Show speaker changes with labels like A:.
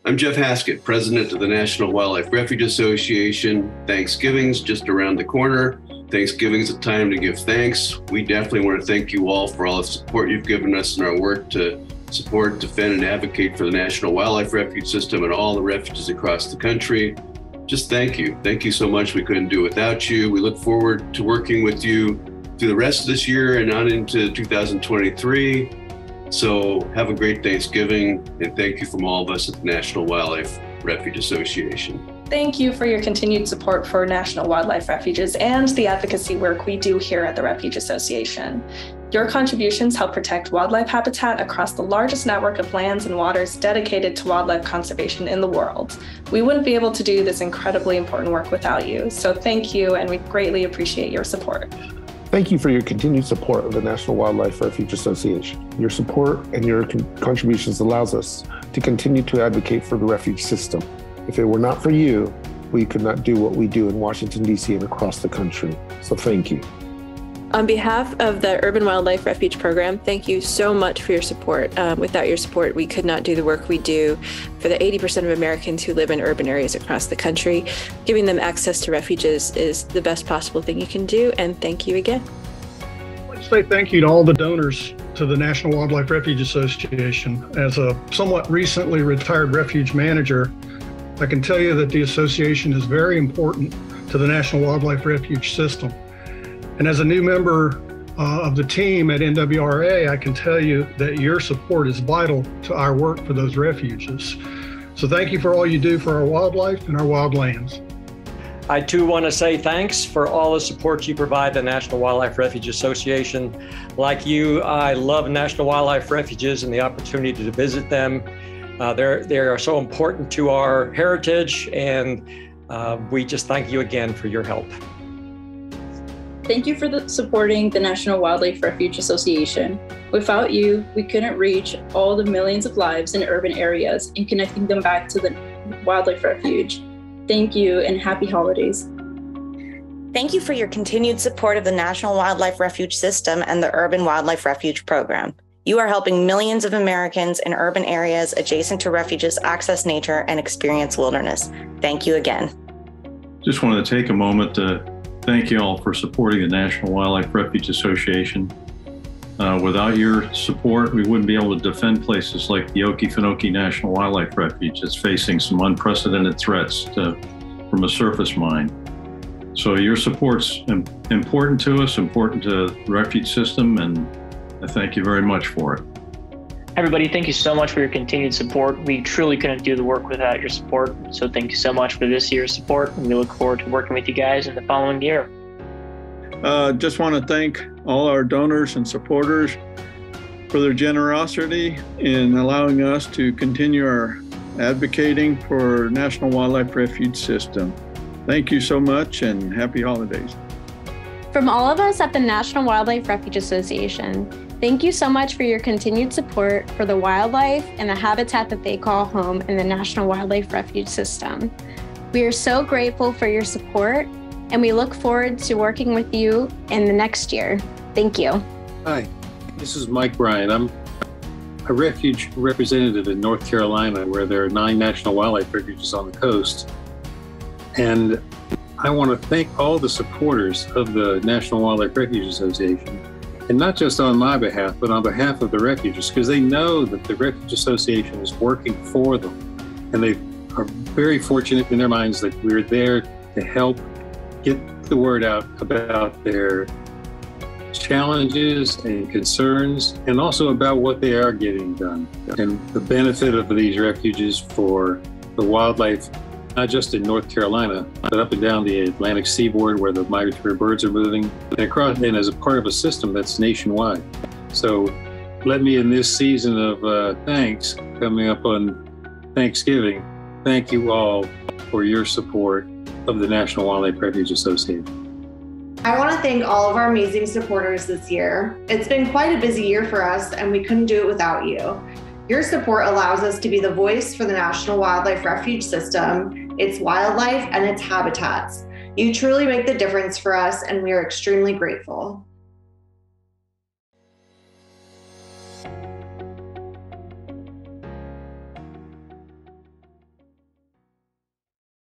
A: I'm Jeff Haskett, president of the National Wildlife Refuge Association. Thanksgiving's just around the corner. Thanksgiving's a time to give thanks. We definitely want to thank you all for all the support you've given us in our work to support, defend, and advocate for the National Wildlife Refuge System and all the refuges across the country. Just thank you. Thank you so much. We couldn't do it without you. We look forward to working with you through the rest of this year and on into 2023. So have a great Thanksgiving, and thank you from all of us at the National Wildlife Refuge Association.
B: Thank you for your continued support for National Wildlife Refuges and the advocacy work we do here at the Refuge Association. Your contributions help protect wildlife habitat across the largest network of lands and waters dedicated to wildlife conservation in the world. We wouldn't be able to do this incredibly important work without you, so thank you, and we greatly appreciate your support.
C: Thank you for your continued support of the National Wildlife Refuge Association. Your support and your contributions allows us to continue to advocate for the refuge system. If it were not for you, we could not do what we do in Washington, D.C. and across the country. So thank you.
D: On behalf of the Urban Wildlife Refuge Program, thank you so much for your support. Without your support, we could not do the work we do for the 80% of Americans who live in urban areas across the country. Giving them access to refuges is the best possible thing you can do, and thank you again.
E: I'd like to say thank you to all the donors to the National Wildlife Refuge Association. As a somewhat recently retired refuge manager, I can tell you that the association is very important to the National Wildlife Refuge System. And as a new member of the team at NWRA, I can tell you that your support is vital to our work for those refuges. So thank you for all you do for our wildlife and our wildlands.
F: I too want to say thanks for all the support you provide the National Wildlife Refuge Association. Like you, I love National Wildlife Refuges and the opportunity to visit them. They are so important to our heritage, and we just thank you again for your help.
G: Thank you for supporting the National Wildlife Refuge Association. Without you, we couldn't reach all the millions of lives in urban areas and connecting them back to the Wildlife Refuge. Thank you and happy holidays.
H: Thank you for your continued support of the National Wildlife Refuge System and the Urban Wildlife Refuge Program. You are helping millions of Americans in urban areas adjacent to refuges access nature and experience wilderness. Thank you again.
I: Just wanted to take a moment to thank you all for supporting the National Wildlife Refuge Association. Without your support, we wouldn't be able to defend places like the Okefenokee National Wildlife Refuge that's facing some unprecedented threats from a surface mine. So your support's important to us, important to the refuge system, and I thank you very much for it.
J: Everybody, thank you so much for your continued support. We truly couldn't do the work without your support. So thank you so much for this year's support. And we look forward to working with you guys in the following year.
K: Just want to thank all our donors and supporters for their generosity in allowing us to continue our advocating for National Wildlife Refuge System. Thank you so much and happy holidays.
L: From all of us at the National Wildlife Refuge Association, thank you so much for your continued support for the wildlife and the habitat that they call home in the National Wildlife Refuge System. We are so grateful for your support, and we look forward to working with you in the next year. Thank you.
M: Hi, this is Mike Bryan. I'm a refuge representative in North Carolina, where there are 9 national wildlife refuges on the coast. And I want to thank all the supporters of the National Wildlife Refuge Association, and not just on my behalf, but on behalf of the refuges, because they know that the Refuge Association is working for them. And they are very fortunate in their minds that we're there to help get the word out about their challenges and concerns, and also about what they are getting done. And the benefit of these refuges for the wildlife, not just in North Carolina, but up and down the Atlantic seaboard where the migratory birds are moving, and across, and as a part of a system that's nationwide. So let me, in this season of thanks, coming up on Thanksgiving, thank you all for your support of the National Wildlife Refuge Association.
N: I want to thank all of our amazing supporters this year. It's been quite a busy year for us, and we couldn't do it without you. Your support allows us to be the voice for the National Wildlife Refuge System, its wildlife, and its habitats. You truly make the difference for us, and we are extremely grateful.